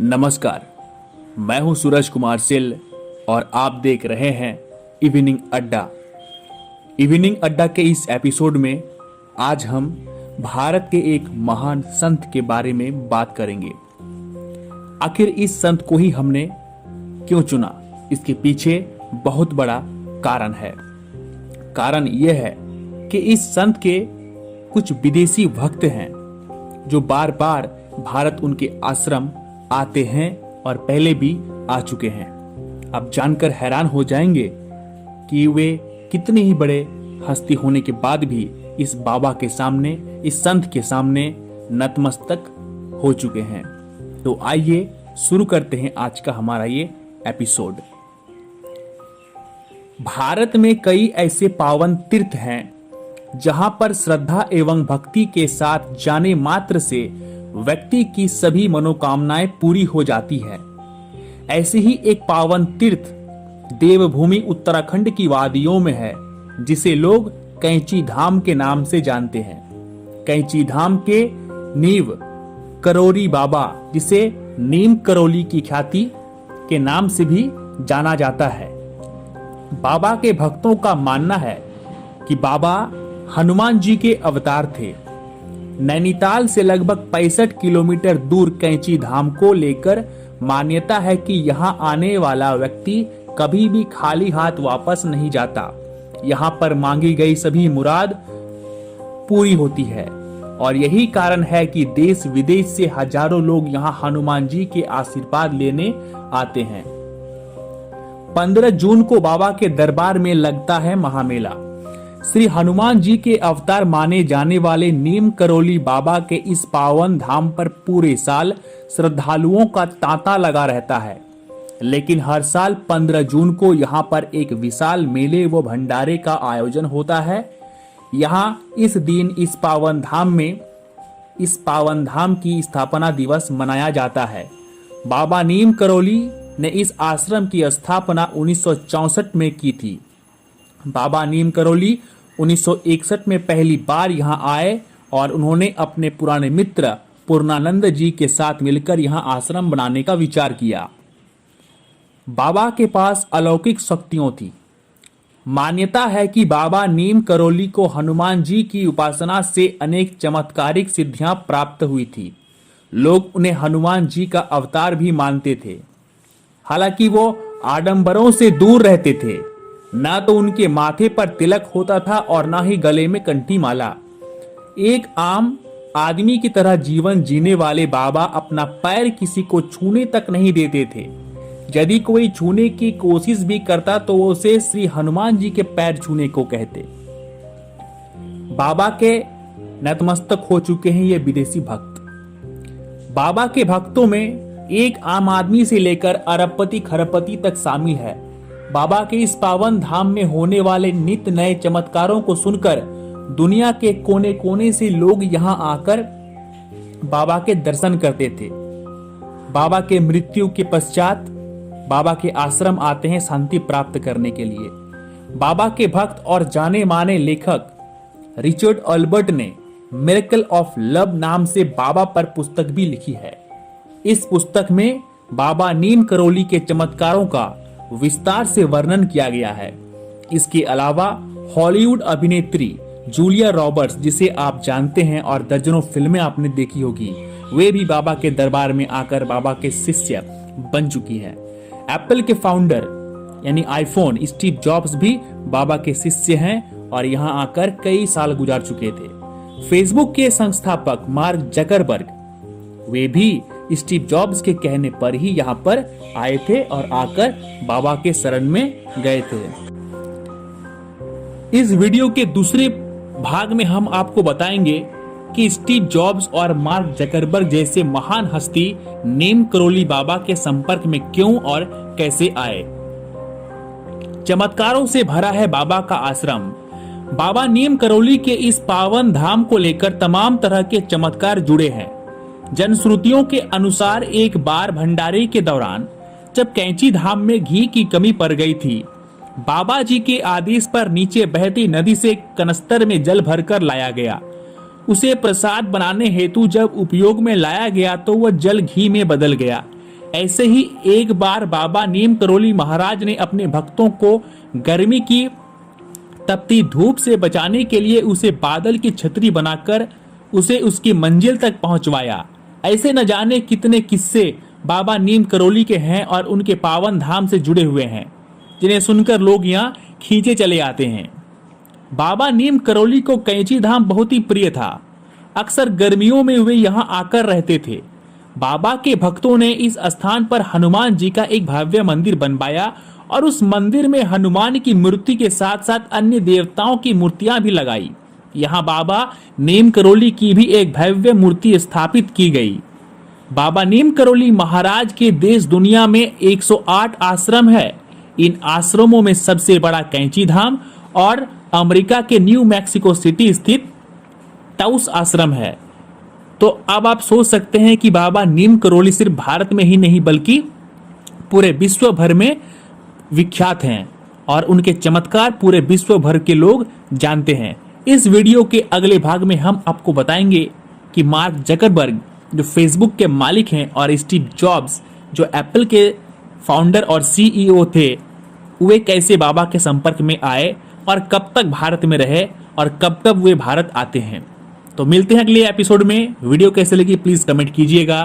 नमस्कार, मैं हूं सूरज कुमार सिल और आप देख रहे हैं इवनिंग अड्डा। इवनिंग अड्डा के इस एपिसोड में आज हम भारत के एक महान संत के बारे में बात करेंगे। आखिर इस संत को ही हमने क्यों चुना, इसके पीछे बहुत बड़ा कारण है। कारण यह है कि इस संत के कुछ विदेशी भक्त हैं जो बार बार भारत उनके आश्रम आते हैं और पहले भी आ चुके हैं। आप जानकर हैरान हो जाएंगे कि वे कितने ही बड़े हस्ती होने के बाद भी इस बाबा के सामने, इस संत के सामने नतमस्तक हो चुके हैं। तो आइए शुरू करते हैं आज का हमारा ये एपिसोड। भारत में कई ऐसे पावन तीर्थ हैं जहां पर श्रद्धा एवं भक्ति के साथ जाने मात्र से व्यक्ति की सभी मनोकामनाएं पूरी हो जाती है। ऐसे ही एक पावन तीर्थ देवभूमि उत्तराखंड की वादियों में है, जिसे लोग कैंची धाम के नाम से जानते हैं। कैंची धाम के नींव करोरी बाबा, जिसे नीम करोली की ख्याति के नाम से भी जाना जाता है। बाबा के भक्तों का मानना है कि बाबा हनुमान जी के अवतार थे। नैनीताल से लगभग 65 किलोमीटर दूर कैंची धाम को लेकर मान्यता है कि यहाँ आने वाला व्यक्ति कभी भी खाली हाथ वापस नहीं जाता। यहाँ पर मांगी गई सभी मुराद पूरी होती है और यही कारण है कि देश विदेश से हजारों लोग यहाँ हनुमान जी के आशीर्वाद लेने आते हैं। 15 जून को बाबा के दरबार में लगता है महामेला। श्री हनुमान जी के अवतार माने जाने वाले नीम करोली बाबा के इस पावन धाम पर पूरे साल श्रद्धालुओं का तांता लगा रहता है। लेकिन हर साल 15 जून को यहाँ पर एक विशाल मेले व भंडारे का आयोजन होता है। यहाँ इस दिन इस पावन धाम की स्थापना दिवस मनाया जाता है। बाबा नीम करोली ने इस आश्रम की स्थापना 1964 में की थी। बाबा नीम करोली 1961 में पहली बार यहां आए और उन्होंने अपने पुराने मित्र पूर्णानंद जी के साथ मिलकर यहां आश्रम बनाने का विचार किया। बाबा के पास अलौकिक शक्तियों थी। मान्यता है कि बाबा नीम करोली को हनुमान जी की उपासना से अनेक चमत्कारिक सिद्धियां प्राप्त हुई थी। लोग उन्हें हनुमान जी का अवतार भी मानते थे। हालांकि वो आडंबरों से दूर रहते थे। ना तो उनके माथे पर तिलक होता था और ना ही गले में कंठी माला। एक आम आदमी की तरह जीवन जीने वाले बाबा अपना पैर किसी को छूने तक नहीं देते थे। यदि कोई छूने की कोशिश भी करता तो वो उसे श्री हनुमान जी के पैर छूने को कहते। बाबा के नतमस्तक हो चुके हैं ये विदेशी भक्त। बाबा के भक्तों में एक आम आदमी से लेकर अरबपति खरबपति तक शामिल है। बाबा के इस पावन धाम में होने वाले नित्य नए चमत्कारों को सुनकर दुनिया के कोने कोने से लोग यहाँ आकर बाबा के दर्शन करते थे। बाबा के मृत्यु के पश्चात बाबा के आश्रम आते हैं शांति प्राप्त करने के लिए। बाबा के भक्त और जाने माने लेखक रिचर्ड अल्बर्ट ने मिरेकल ऑफ लव नाम से बाबा पर पुस्तक भी लिखी है। इस पुस्तक में बाबा नीम करोली के चमत्कारों का विस्तार से वर्णन किया गया है। इसके अलावा हॉलीवुड अभिनेत्री जूलिया रॉबर्ट्स, जिसे आप जानते हैं और दर्जनों फिल्में आपने देखी होगी, वे भी बाबा के दरबार में आकर बाबा के शिष्य बन चुकी हैं। एप्पल के फाउंडर यानी आईफोन स्टीव जॉब्स भी बाबा के शिष्य हैं और यहां आकर कई साल गुजार चुके थे। फेसबुक के संस्थापक मार्क जकरबर्ग, वे भी स्टीव जॉब्स के कहने पर ही यहाँ पर आए थे और आकर बाबा के शरण में गए थे। इस वीडियो के दूसरे भाग में हम आपको बताएंगे कि स्टीव जॉब्स और मार्क जकरबर्ग जैसे महान हस्ती नीम करोली बाबा के संपर्क में क्यों और कैसे आए। चमत्कारों से भरा है बाबा का आश्रम। बाबा नीम करोली के इस पावन धाम को लेकर तमाम तरह के चमत्कार जुड़े हैं। जनश्रुतियों के अनुसार एक बार भंडारे के दौरान जब कैंची धाम में घी की कमी पड़ गई थी, बाबा जी के आदेश पर नीचे बहती नदी से कनस्तर में जल भरकर लाया गया। उसे प्रसाद बनाने हेतु जब उपयोग में लाया गया तो वह जल घी में बदल गया। ऐसे ही एक बार बाबा नीम करोली महाराज ने अपने भक्तों को गर्मी की तपती धूप से बचाने के लिए उसे बादल की छतरी बनाकर उसे उसकी मंजिल तक पहुंचवाया। ऐसे न जाने कितने किस्से बाबा नीम करोली के हैं और उनके पावन धाम से जुड़े हुए हैं, जिन्हें सुनकर लोग यहाँ खींचे चले आते हैं। बाबा नीम करोली को कैंची धाम बहुत ही प्रिय था। अक्सर गर्मियों में वे यहाँ आकर रहते थे। बाबा के भक्तों ने इस स्थान पर हनुमान जी का एक भव्य मंदिर बनवाया और उस मंदिर में हनुमान की मूर्ति के साथ साथ अन्य देवताओं की मूर्तियां भी लगाई। यहाँ बाबा नीम करोली की भी एक भव्य मूर्ति स्थापित की गई। बाबा नीम करोली महाराज के देश दुनिया में 108 आश्रम है। इन आश्रमों में सबसे बड़ा कैंची धाम और अमेरिका के न्यू मैक्सिको सिटी स्थित ताउस आश्रम है। तो अब आप सोच सकते हैं कि बाबा नीम करोली सिर्फ भारत में ही नहीं बल्कि पूरे विश्व भर में विख्यात हैं और उनके चमत्कार पूरे विश्व भर के लोग जानते हैं। इस वीडियो के अगले भाग में हम आपको बताएंगे कि मार्क जकरबर्ग जो फेसबुक के मालिक हैं और स्टीव जॉब्स जो एप्पल के फाउंडर और सीईओ थे, वे कैसे बाबा के संपर्क में आए और कब तक भारत में रहे और कब कब वे भारत आते हैं। तो मिलते हैं अगले एपिसोड में। वीडियो कैसे लगी प्लीज कमेंट कीजिएगा।